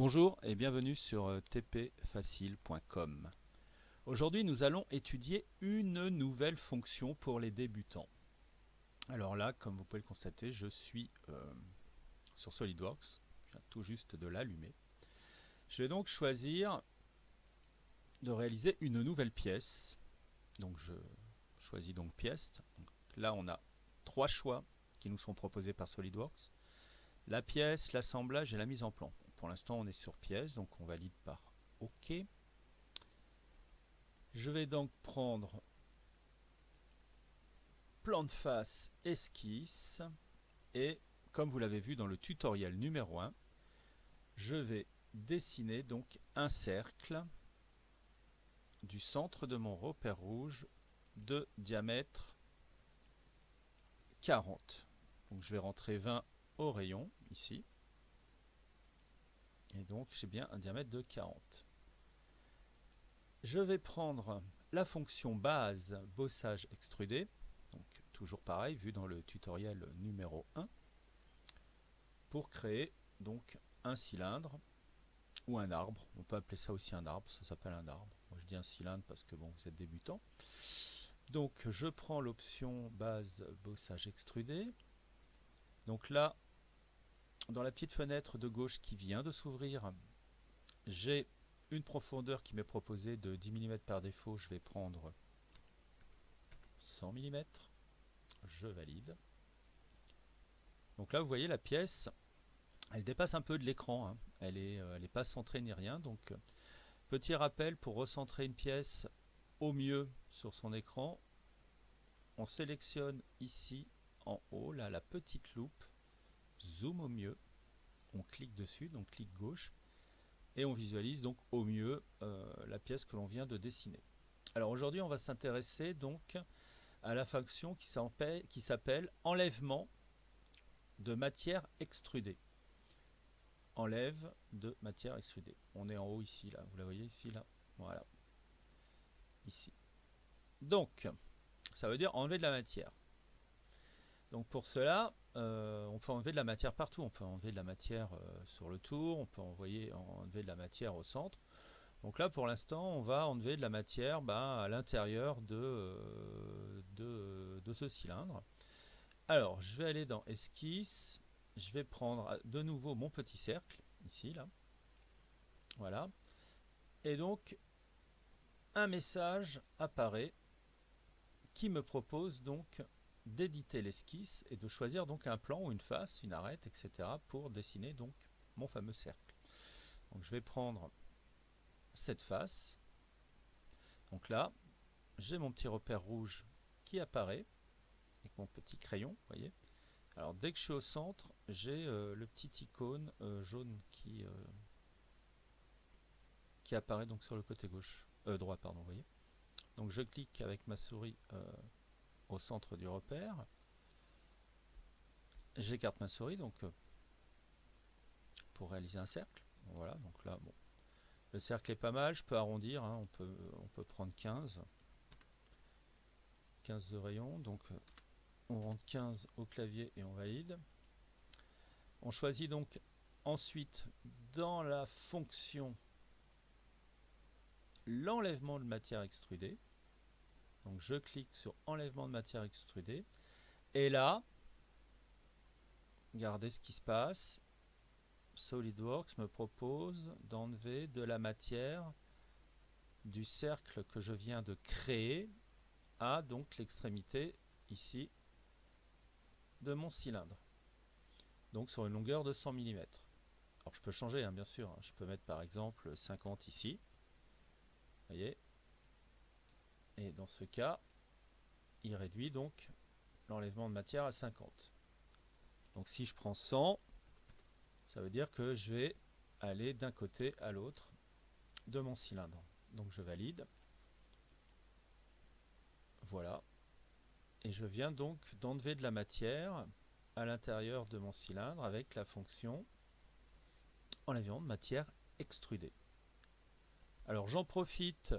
Bonjour et bienvenue sur tpfacile.com. Aujourd'hui, nous allons étudier une nouvelle fonction pour les débutants. Alors là, comme vous pouvez le constater, je suis sur SolidWorks. Je viens tout juste de l'allumer. Je vais donc choisir de réaliser une nouvelle pièce. Donc je choisis donc pièce. Donc là, on a trois choix qui nous sont proposés par SolidWorks. La pièce, l'assemblage et la mise en plan. Pour l'instant, on est sur pièce, donc on valide par OK. Je vais donc prendre plan de face, esquisse, et comme vous l'avez vu dans le tutoriel numéro 1, je vais dessiner donc un cercle du centre de mon repère rouge de diamètre 40. Donc je vais rentrer 20 au rayon ici, et donc j'ai bien un diamètre de 40. Je vais prendre la fonction base bossage extrudé, donc toujours pareil vu dans le tutoriel numéro 1, pour créer donc un cylindre ou un arbre. On peut appeler ça aussi un arbre, ça s'appelle un arbre. Moi je dis un cylindre parce que bon, vous êtes débutant. Donc je prends l'option base bossage extrudé. Donc là, dans la petite fenêtre de gauche qui vient de s'ouvrir, j'ai une profondeur qui m'est proposée de 10 mm par défaut. Je vais prendre 100 mm. Je valide. Donc là, vous voyez la pièce, elle dépasse un peu de l'écran, hein. Elle est pas centrée ni rien. Donc petit rappel, pour recentrer une pièce au mieux sur son écran, on sélectionne ici en haut là, la petite loupe, zoom au mieux, on clique dessus, donc clic gauche, et on visualise donc au mieux la pièce que l'on vient de dessiner. Alors aujourd'hui on va s'intéresser donc à la fonction qui s'appelle enlèvement de matière extrudée. Enlève de matière extrudée. On est en haut ici, là, vous la voyez ici, là, voilà, ici. Donc, ça veut dire enlever de la matière. Donc pour cela, on peut enlever de la matière partout. On peut enlever de la matière sur le tour, on peut enlever de la matière au centre. Donc là, pour l'instant, on va enlever de la matière à l'intérieur de ce cylindre. Alors, je vais aller dans Esquisse. Je vais prendre de nouveau mon petit cercle, ici, là. Voilà. Et donc, un message apparaît qui me propose donc d'éditer l'esquisse et de choisir donc un plan ou une face, une arête, etc. pour dessiner donc mon fameux cercle. Donc je vais prendre cette face. Donc là, j'ai mon petit repère rouge qui apparaît avec mon petit crayon, vous voyez. Alors dès que je suis au centre, j'ai le petit icône jaune qui apparaît donc sur le côté gauche, droit, pardon, vous voyez. Donc je clique avec ma souris au centre du repère. J'écarte ma souris donc pour réaliser un cercle. Voilà, donc là, bon, le cercle est pas mal, je peux arrondir, hein, on peut prendre 15 de rayon, donc on rentre 15 au clavier et on valide. On choisit donc ensuite dans la fonction l'enlèvement de matière extrudée. Donc je clique sur enlèvement de matière extrudée et là, regardez ce qui se passe. SolidWorks me propose d'enlever de la matière du cercle que je viens de créer à donc l'extrémité ici de mon cylindre, donc sur une longueur de 100 mm. Alors je peux changer, hein, bien sûr, hein. Je peux mettre par exemple 50 ici, vous voyez, et dans ce cas il réduit donc l'enlèvement de matière à 50. Donc si je prends 100, ça veut dire que je vais aller d'un côté à l'autre de mon cylindre. Donc je valide, voilà, et je viens donc d'enlever de la matière à l'intérieur de mon cylindre avec la fonction enlèvement de matière extrudée. Alors j'en profite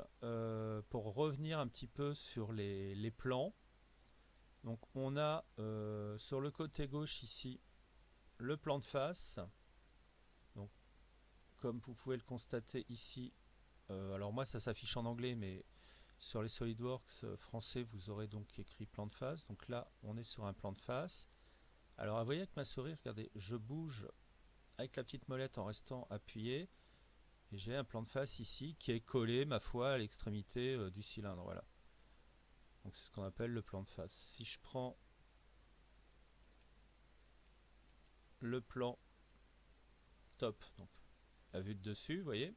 pour revenir un petit peu sur les plans. Donc on a sur le côté gauche ici le plan de face. Donc comme vous pouvez le constater ici, alors moi ça s'affiche en anglais, mais sur les SolidWorks français, vous aurez donc écrit plan de face. Donc là, on est sur un plan de face. Alors, vous voyez avec ma souris, regardez, je bouge avec la petite molette en restant appuyé. Et j'ai un plan de face ici qui est collé, ma foi, à l'extrémité du cylindre. Voilà. Donc c'est ce qu'on appelle le plan de face. Si je prends le plan top, donc la vue de dessus, vous voyez,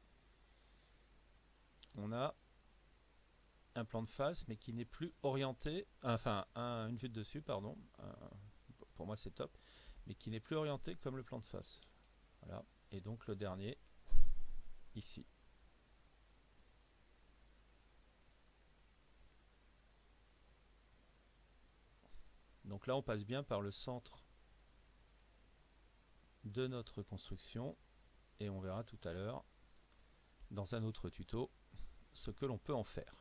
on a un plan de face, mais qui n'est plus orienté, enfin une vue de dessus, pardon, pour moi c'est top, mais qui n'est plus orienté comme le plan de face. Voilà. Et donc le dernier, ici. Donc là on passe bien par le centre de notre construction et on verra tout à l'heure dans un autre tuto ce que l'on peut en faire.